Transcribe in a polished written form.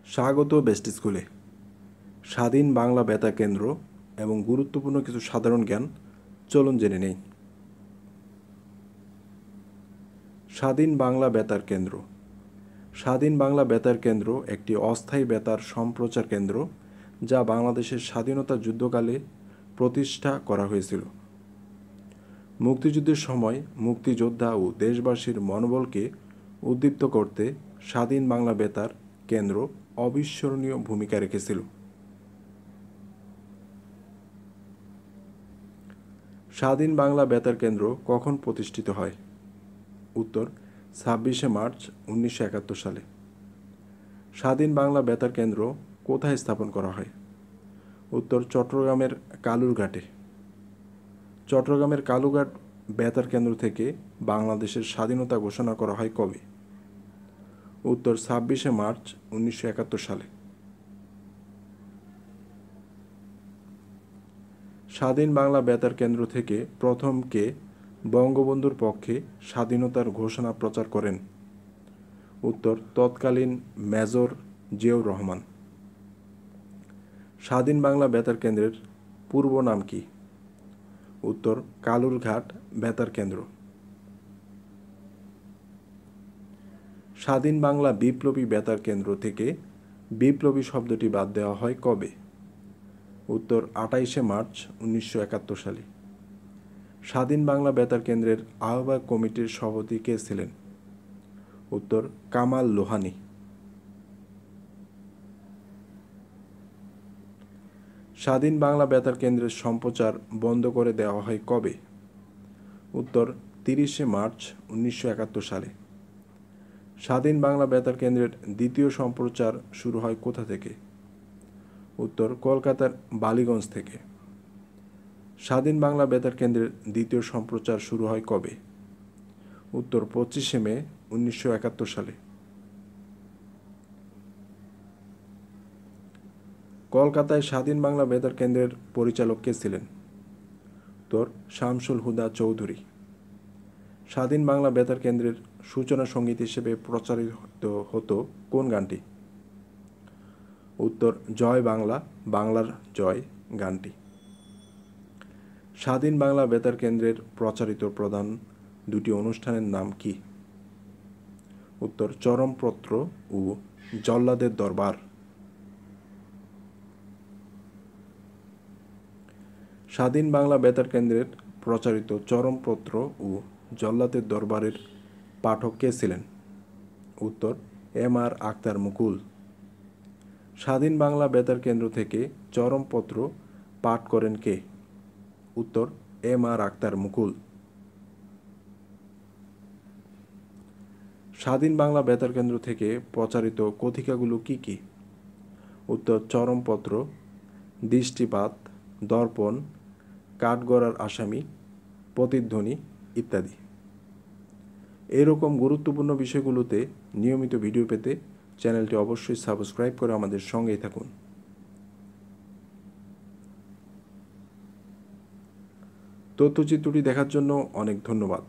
স্বাগত বেস্ট স্কুলে। স্বাধীন বাংলা বেতার কেন্দ্র এবং গুরুত্বপূর্ণ কিছু সাধারণ জ্ঞান চলুন জেনে নেই। স্বাধীন বাংলা বেতার কেন্দ্র। স্বাধীন বাংলা বেতার কেন্দ্র একটি অস্থায়ী বেতার সম্প্রচার কেন্দ্র যা বাংলাদেশের স্বাধীনতা যুদ্ধকালে প্রতিষ্ঠা করা হয়েছিল। মুক্তিযুদ্ধের সময় মুক্তিযোদ্ধা ও দেশবাসীর মনোবলকে উদ্দীপ্ত করতে স্বাধীন বাংলা বেতার কেন্দ্র অবিস্মরণীয় ভূমিকা রেখেছিল। স্বাধীন বাংলা বেতার কেন্দ্র কখন প্রতিষ্ঠিত হয়? উত্তর 26শে মার্চ 1971 সালে। স্বাধীন বাংলা বেতার কেন্দ্র কোথায় স্থাপন করা হয়? উত্তর চট্টগ্রামের কালুরঘাটে। চট্টগ্রামের কালুরঘাট বেতার কেন্দ্র থেকে বাংলাদেশের স্বাধীনতা ঘোষণা করা হয় কবে? উত্তর 26শে মার্চ 1971 সালে। স্বাধীন বাংলা বেতার কেন্দ্র থেকে প্রথম কে বঙ্গবন্ধুর পক্ষে স্বাধীনতার ঘোষণা প্রচার করেন? উত্তর তৎকালীন মেজর জিয়াউর রহমান। স্বাধীন বাংলা বেতার কেন্দ্রের পূর্ব নাম কি? উত্তর কালুরঘাট বেতার কেন্দ্র। স্বাধীন বাংলা বিপ্লবী বেতার কেন্দ্র থেকে বিপ্লবী শব্দটি বাদ দেওয়া হয় কবে? উত্তর 28শে মার্চ 1971 সালে। স্বাধীন বাংলা বেতার কেন্দ্রের আহ্বায়ক কমিটির সভাপতি কে ছিলেন? উত্তর কামাল লোহানী। স্বাধীন বাংলা বেতার কেন্দ্রের সম্প্রচার বন্ধ করে দেওয়া হয় কবে? উত্তর 30শে মার্চ 1971 সালে। স্বাধীন বাংলা বেতার কেন্দ্রের দ্বিতীয় সম্প্রচার শুরু হয় কোথা থেকে? উত্তর কলকাতার বালিগঞ্জ থেকে। স্বাধীন বাংলা বেতার কেন্দ্রের দ্বিতীয় সম্প্রচার শুরু হয় কবে? উত্তর 25শে মে 1971 সালে। কলকাতায় স্বাধীন বাংলা বেতার কেন্দ্রের পরিচালক কে ছিলেন? উত্তর শামসুল হুদা চৌধুরী। স্বাধীন বাংলা বেতার কেন্দ্রের সূচনা সঙ্গীত হিসেবে প্রচারিত হতো কোন গানটি? উত্তর জয় বাংলা, বাংলার জয় গানটি। স্বাধীন বাংলা বেতার কেন্দ্রের প্রচারিত প্রধান দুটি অনুষ্ঠানের নাম কি? উত্তর চরমপত্র ও জল্লাদের দরবার। স্বাধীন বাংলা বেতার কেন্দ্রের প্রচারিত চরমপত্র ও জল্লাদের দরবারের পাঠক কে ছিলেন? উত্তর এম.আর. আখতার মুকুল। স্বাধীন বাংলা বেতার কেন্দ্র থেকে চরমপত্র পাঠ করেন কে? উত্তর এম.আর. আখতার মুকুল। স্বাধীন বাংলা বেতার কেন্দ্র থেকে প্রচারিত কথিকাগুলো কি কি? উত্তর চরমপত্র, দৃষ্টিপাত, দর্পণ, কাঠগড়ার আসামি, প্রতিধ্বনি ইত্যাদি। এরকম গুরুত্বপূর্ণ বিষয়গুলোতে নিয়মিত ভিডিও পেতে চ্যানেলটি অবশ্যই সাবস্ক্রাইব করে আমাদের সঙ্গেই থাকুন। তথ্যচিত্রটি দেখার জন্য অনেক ধন্যবাদ।